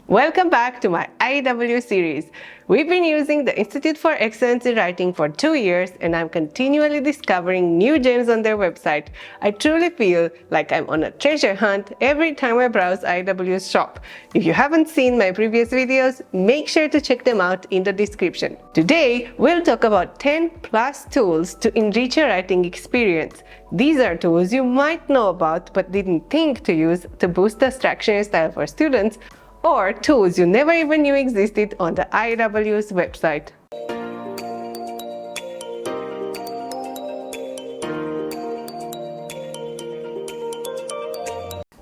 Welcome back to my IEW series. We've been using the Institute for Excellence in Writing for 2 years, and I'm continually discovering new gems on their website. I truly feel like I'm on a treasure hunt every time I browse IEW's shop. If you haven't seen my previous videos, make sure to check them out in the description. Today, we'll talk about 10 plus tools to enrich your writing experience. These are tools you might know about but didn't think to use to boost the structure and style for students, or tools you never even knew existed on the IEW's website.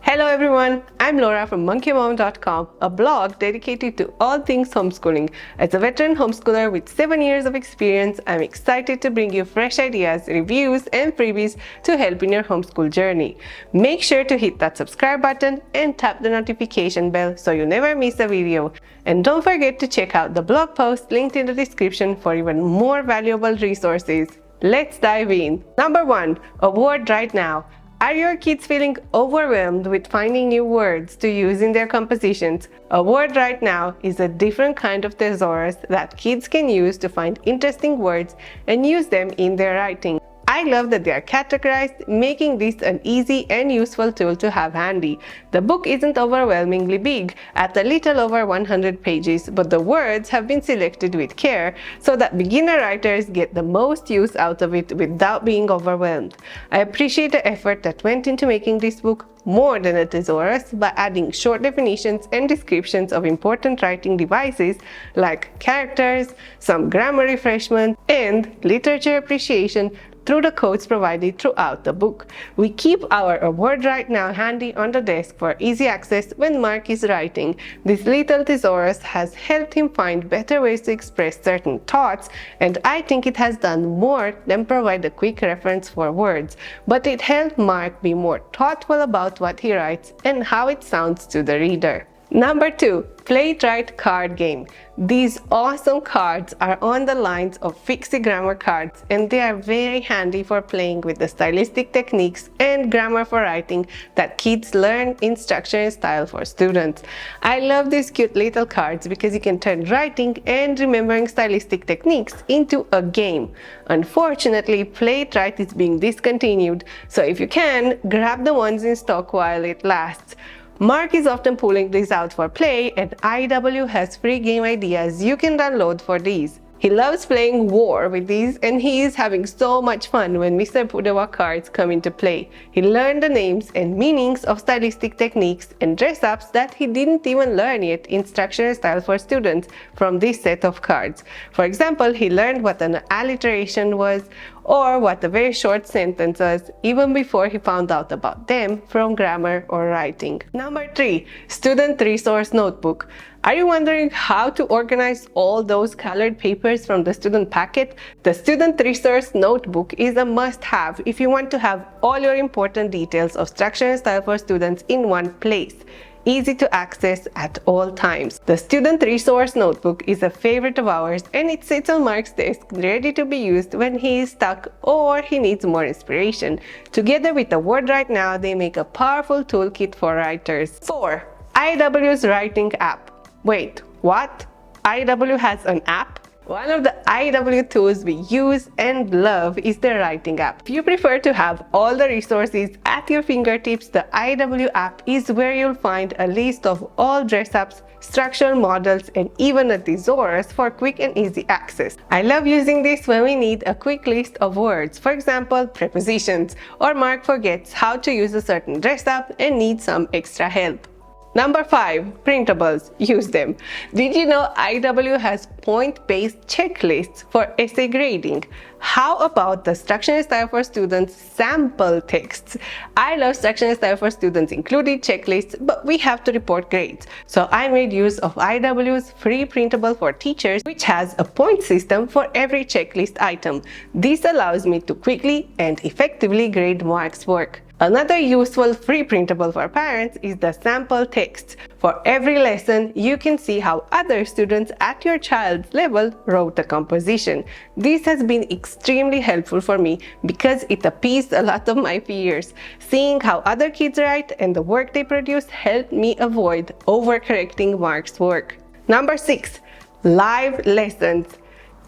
Hello everyone, I'm Laura from monkeymom.com, a blog dedicated to all things homeschooling. As a veteran homeschooler with 7 years of experience, I'm excited to bring you fresh ideas, reviews, and freebies to help in your homeschool journey. Make sure to hit that subscribe button and tap the notification bell so you never miss a video. And don't forget to check out the blog post linked in the description for even more valuable resources. Let's dive in. Number 1. A word right now. Are your kids feeling overwhelmed with finding new words to use in their compositions? A word right now is a different kind of thesaurus that kids can use to find interesting words and use them in their writing. I love that they are categorized, making this an easy and useful tool to have handy. The book isn't overwhelmingly big, at a little over 100 pages, but the words have been selected with care so that beginner writers get the most use out of it without being overwhelmed. I appreciate the effort that went into making this book more than a thesaurus by adding short definitions and descriptions of important writing devices like characters, some grammar refreshment, and literature appreciation through the codes provided throughout the book. We keep our word right now handy on the desk for easy access when Mark is writing. This little thesaurus has helped him find better ways to express certain thoughts, and I think it has done more than provide a quick reference for words, but it helped Mark be more thoughtful about what he writes and how it sounds to the reader. Number 2. Play It Right card game. These awesome cards are on the lines of Fixie grammar cards, and they are very handy for playing with the stylistic techniques and grammar for writing that kids learn in structure and style for students. I love these cute little cards because you can turn writing and remembering stylistic techniques into a game. Unfortunately, Play It Right is being discontinued, so if you can, grab the ones in stock while it lasts. Mark is often pulling these out for play, and IEW has free game ideas you can download for these. He loves playing War with these, and he is having so much fun when Mr. Pudewa cards come into play. He learned the names and meanings of stylistic techniques and dress-ups that he didn't even learn yet in structure and style for students from this set of cards. For example, he learned what an alliteration was or what a very short sentence was even before he found out about them from grammar or writing. Number 3. Student Resource Notebook. Are you wondering how to organize all those colored papers from the student packet? The Student Resource Notebook is a must-have if you want to have all your important details of structure and style for students in one place. Easy to access at all times. The Student Resource Notebook is a favorite of ours, and it sits on Mark's desk ready to be used when he is stuck or he needs more inspiration. Together with the word right now, they make a powerful toolkit for writers. 4. IEW's Writing App. Wait, what? IEW has an app? One of the IEW tools we use and love is the Writing app. If you prefer to have all the resources at your fingertips, the IEW app is where you'll find a list of all dress-ups, structural models, and even a thesaurus for quick and easy access. I love using this when we need a quick list of words, for example, prepositions, or Mark forgets how to use a certain dress-up and needs some extra help. Number 5. Printables. Use them. Did you know IEW has point-based checklists for essay grading? How about the Structure and Style for Students sample texts? I love Structure and Style for Students included checklists, but we have to report grades. So I made use of IEW's free printable for teachers, which has a point system for every checklist item. This allows me to quickly and effectively grade Mark's work. Another useful free printable for parents is the sample text. For every lesson, you can see how other students at your child's level wrote the composition. This has been extremely helpful for me because it appeased a lot of my fears. Seeing how other kids write and the work they produce helped me avoid overcorrecting Mark's work. Number 6. Live lessons.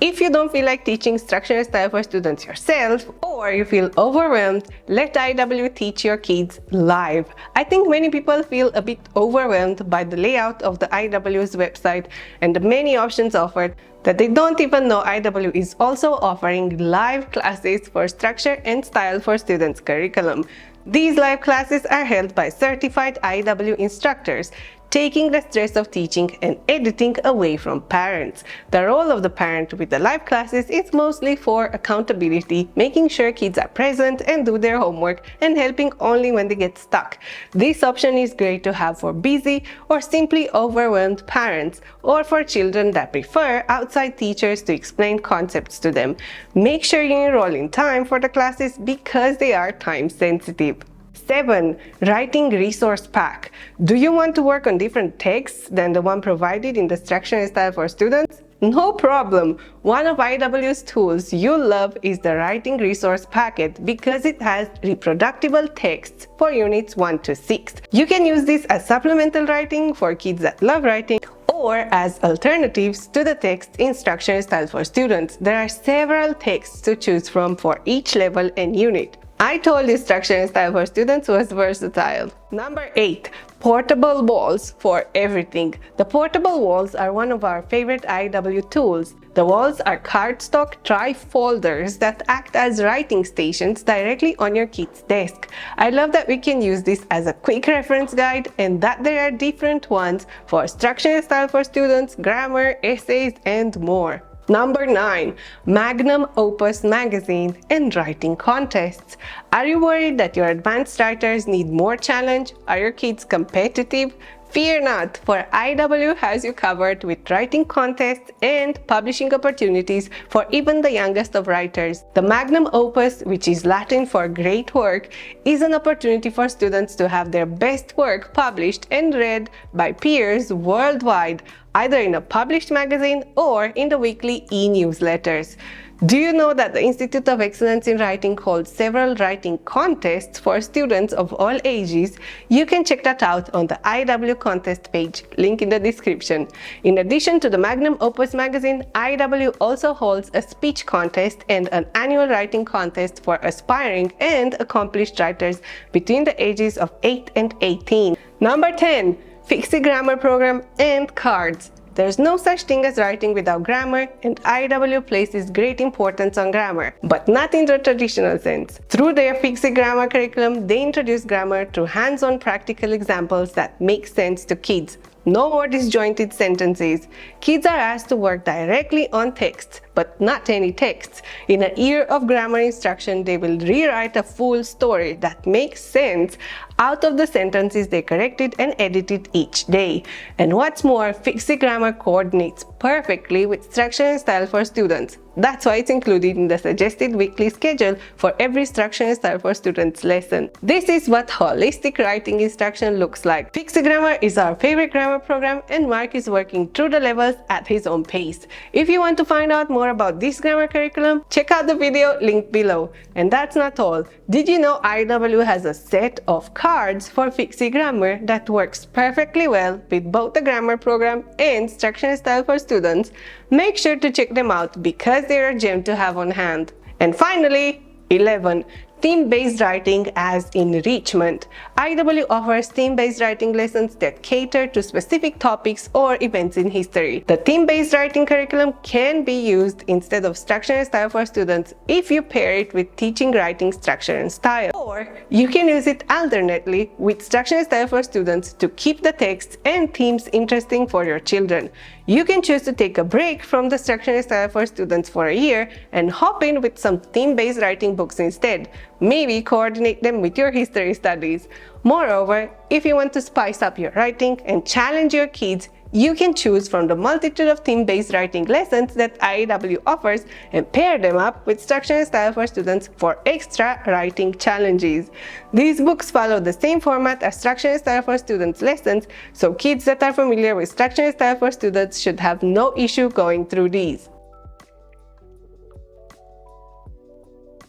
If you don't feel like teaching structured style for students yourself, or you feel overwhelmed, let IEW teach your kids live. I think many people feel a bit overwhelmed by the layout of the IEW's website and the many options offered that they don't even know IEW is also offering live classes for structure and style for students' curriculum. These live classes are held by certified IEW instructors, taking the stress of teaching and editing away from parents. The role of the parent with the live classes is mostly for accountability, making sure kids are present and do their homework, and helping only when they get stuck. This option is great to have for busy or simply overwhelmed parents, or for children that prefer outside teachers to explain concepts to them. Make sure you enroll in time for the classes because they are time sensitive. 7. Writing Resource Pack. Do you want to work on different texts than the one provided in the Structure and Style for Students? No problem! One of IEW's tools you'll love is the Writing Resource Packet because it has reproducible texts for Units 1 to 6. You can use this as supplemental writing for kids that love writing, or as alternatives to the text in Structure and Style for Students. There are several texts to choose from for each level and unit. I told you Structure and Style for Students was versatile. Number 8. Portable walls for everything. The portable walls are one of our favorite IEW tools. The walls are cardstock tri-folders that act as writing stations directly on your kid's desk. I love that we can use this as a quick reference guide and that there are different ones for Structure and Style for Students, grammar, essays, and more. Number 9. Magnum Opus magazine and writing contests. Are you worried that your advanced writers need more challenge? Are your kids competitive? Fear not, for IEW has you covered with writing contests and publishing opportunities for even the youngest of writers. The Magnum Opus, which is Latin for great work, is an opportunity for students to have their best work published and read by peers worldwide, either in a published magazine or in the weekly e-newsletters. Do you know that the Institute of Excellence in Writing holds several writing contests for students of all ages? You can check that out on the IEW contest page, link in the description. In addition to the Magnum Opus magazine, IEW also holds a speech contest and an annual writing contest for aspiring and accomplished writers between the ages of 8 and 18. Number 10. Fixie Grammar Program and Cards. There's no such thing as writing without grammar, and IEW places great importance on grammar, but not in the traditional sense. Through their Fixie Grammar curriculum, they introduce grammar through hands-on practical examples that make sense to kids. No more disjointed sentences. Kids are asked to work directly on texts, but not any texts. In a year of grammar instruction, they will rewrite a full story that makes sense out of the sentences they corrected and edited each day. And what's more, Fixie Grammar coordinates perfectly with Structure and Style for Students. That's why it's included in the suggested weekly schedule for every Structure and Style for Students lesson. This is what holistic writing instruction looks like. Fixie Grammar is our favorite grammar program, and Mark is working through the levels at his own pace. If you want to find out more about this grammar curriculum, check out the video linked below. And that's not all. Did you know IEW has a set of cards for Fixie Grammar that works perfectly well with both the grammar program and Structure and Style for Students? Make sure to check them out because they're a gem to have on hand. And finally, 11. Theme-based writing as enrichment. IEW offers theme-based writing lessons that cater to specific topics or events in history. The theme-based writing curriculum can be used instead of Structure and Style for Students if you pair it with teaching writing structure and style. Or you can use it alternately with Structure and Style for Students to keep the texts and themes interesting for your children. You can choose to take a break from the Structure and Style for Students for a year and hop in with some theme-based writing books instead. Maybe coordinate them with your history studies. Moreover, if you want to spice up your writing and challenge your kids, You can choose from the multitude of theme-based writing lessons that IEW offers and pair them up with Structure and Style for Students for extra writing challenges. These books follow the same format as Structure and Style for Students lessons, so kids that are familiar with Structure and Style for Students should have no issue going through these.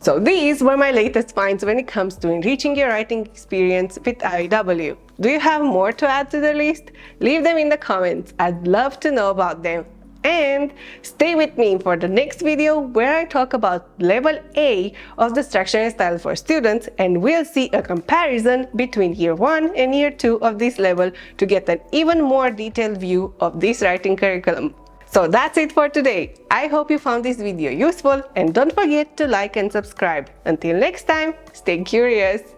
So these were my latest finds when it comes to enriching your writing experience with IEW. Do you have more to add to the list? Leave them in the comments. I'd love to know about them. And stay with me for the next video where I talk about level A of the Structure and Style for Students, and we'll see a comparison between year 1 and year 2 of this level to get an even more detailed view of this writing curriculum. So that's it for today. I hope you found this video useful, and don't forget to like and subscribe. Until next time, stay curious.